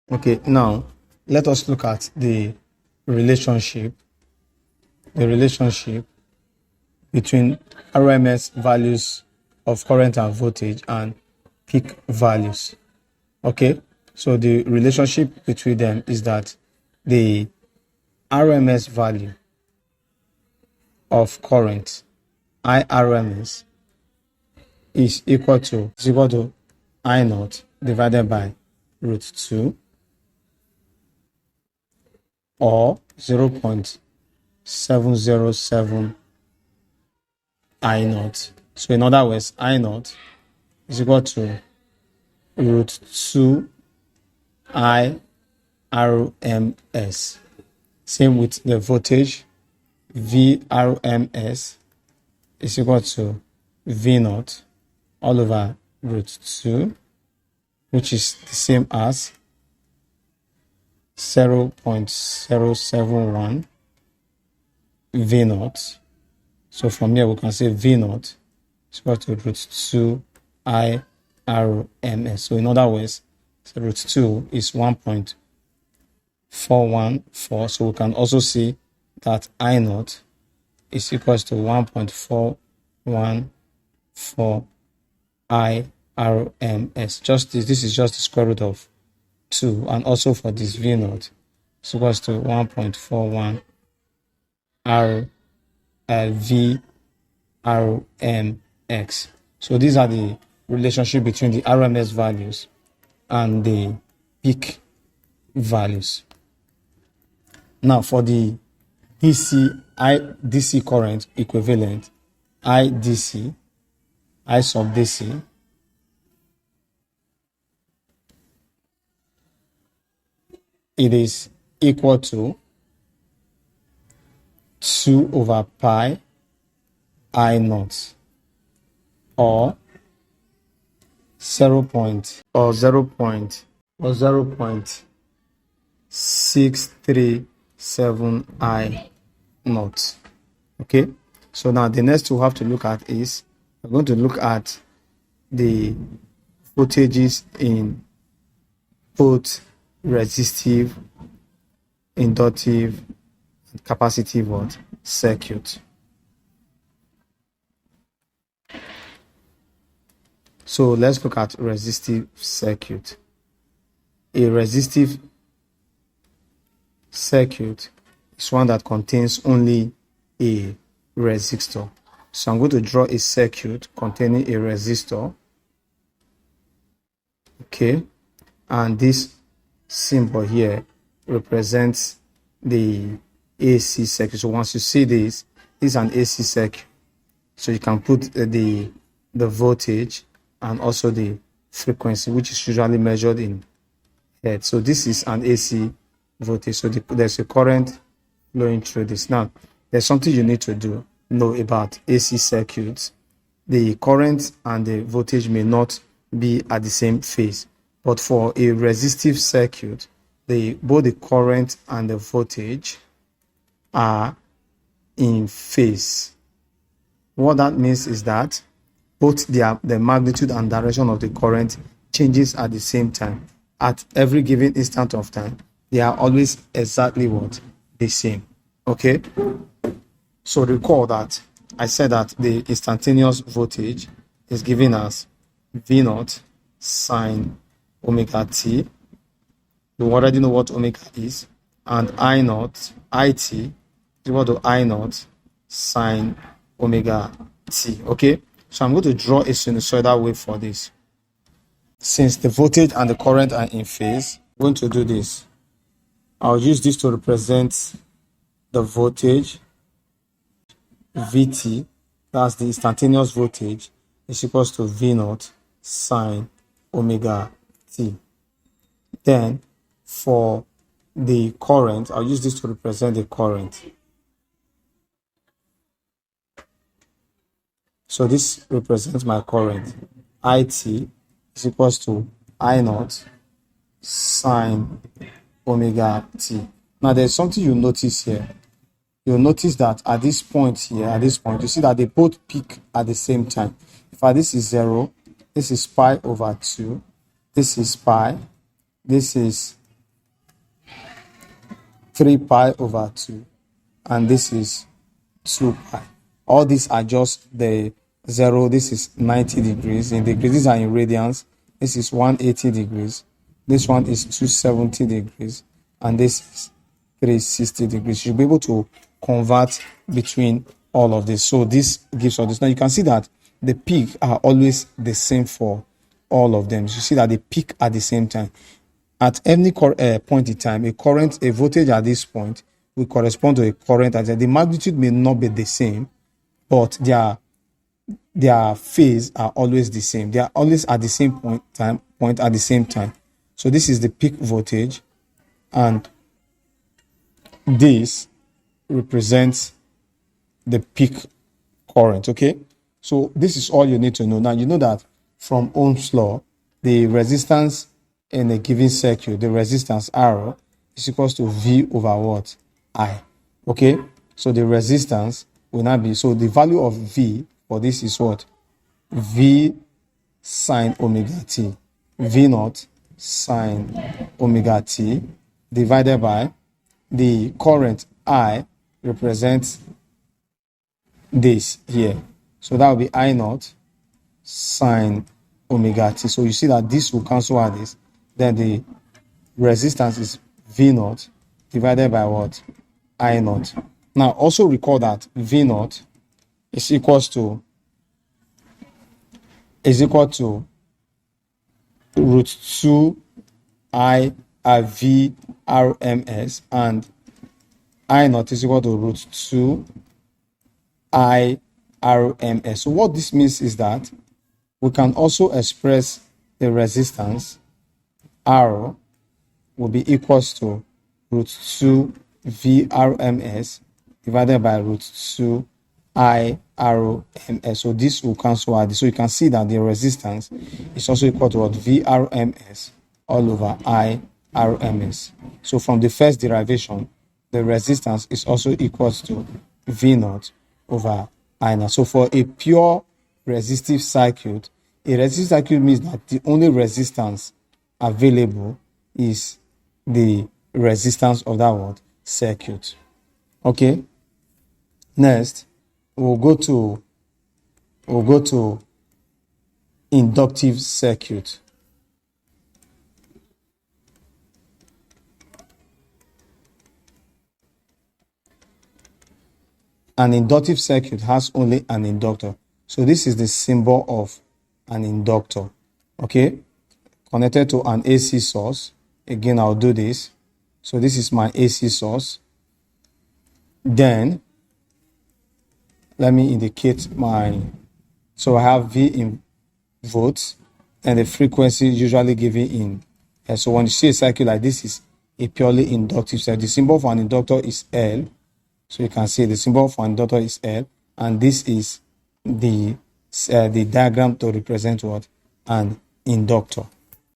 Okay, now let us look at the relationship between RMS values of current and voltage and peak values. Okay, so the relationship between them is that the RMS value of current, IRMS, is equal to I naught divided by root 2, or 0.707 I naught. So in other words, I naught is equal to root 2 I RMS. Same with the voltage, VRMS is equal to V naught all over root 2, which is the same as 0.071 V naught. So from here we can say V naught is equal to root 2 I RMS. So in other words, so root 2 is 1.414. So we can also see that I naught is equals to 1.414 I RMS. Just this is just the square root of 2, and also for this V naught is equals to 1.41 VRMX. So these are the relationship between the RMS values and the peak values. Now for the DC current equivalent, I sub DC, it is equal to 2 over pi I naught, or 0.637 I naught. Okay, so now the next we have to look at is we're going to look at the voltages in both resistive, inductive, and capacitive circuit. So let's look at resistive circuit. A resistive circuit is one that contains only a resistor. So I'm going to draw a circuit containing a resistor. Okay, and this symbol here represents the AC circuit. So once you see this is an AC circuit. So you can put the voltage and also the frequency, which is usually measured in hertz. So this is an AC voltage. So there's a current flowing through this. Now, there's something you need to know about AC circuits. The current and the voltage may not be at the same phase, but for a resistive circuit, both the current and the voltage are in phase. What that means is that both the magnitude and direction of the current changes at the same time. At every given instant of time, they are always exactly the same. Okay? So recall that I said that the instantaneous voltage is given as V naught sine omega t. You already know what omega is. And I naught, IT, is equal to I naught sine omega t. Okay? So I'm going to draw a sinusoidal wave for this. Since the voltage and the current are in phase, I'm going to do this. I'll use this to represent the voltage, Vt, that's the instantaneous voltage, is equals to V naught sine omega t. Then for the current, I'll use this to represent the current. So this represents my current. IT is equals to I naught sine omega t. Now there's something you notice here. You'll notice that at this point here, you see that they both peak at the same time. If this is 0, this is pi over 2, this is pi, this is 3 pi over 2, and this is 2 pi. All these are just the 0. This is 90 degrees. In degrees, these are in radians. This is 180 degrees. This one is 270 degrees. And this is 360 degrees. You'll be able to convert between all of this. So this gives us this. Now you can see that the peak are always the same for all of them. You see that they peak at the same time. At any point in time, a voltage at this point will correspond to a current at the magnitude may not be the same, but their phase are always the same. They are always at the same point at the same time. So this is the peak voltage, and this represents the peak current. Okay, so this is all you need to know. Now you know that from Ohm's law, the resistance in a given circuit, the resistance R, is equals to V over what? I. Okay, so the resistance will now be, so the value of V for this is what? V sine omega t. V naught sine omega t divided by the current I represents this here. So that will be I naught sine omega t. So you see that this will cancel out this. Then the resistance is V naught divided by what? I naught. Now also recall that V naught is equal to root 2 I V RMS, and I naught is equal to root 2 I RMS. So what this means is that we can also express the resistance R will be equals to root 2 VRMS divided by root 2 IRMS. So this will cancel out. So you can see that the resistance is also equal to what? VRMS all over IRMS. So from the first derivation, the resistance is also equal to V naught over I naught. So for a pure resistive circuit, a resistive circuit means that the only resistance available is the resistance of that word circuit. Okay, next we'll go to inductive circuit. An inductive circuit has only an inductor. So this is the symbol of an inductor. Okay, connected to an AC source. Again, I'll do this. So this is my AC source. Then let me indicate so I have V in volts, and the frequency usually given in. And so when you see a circuit like this, is a purely inductive circuit. The symbol for an inductor is L. So you can see the symbol for an inductor is L, and this is the diagram to represent what? An inductor.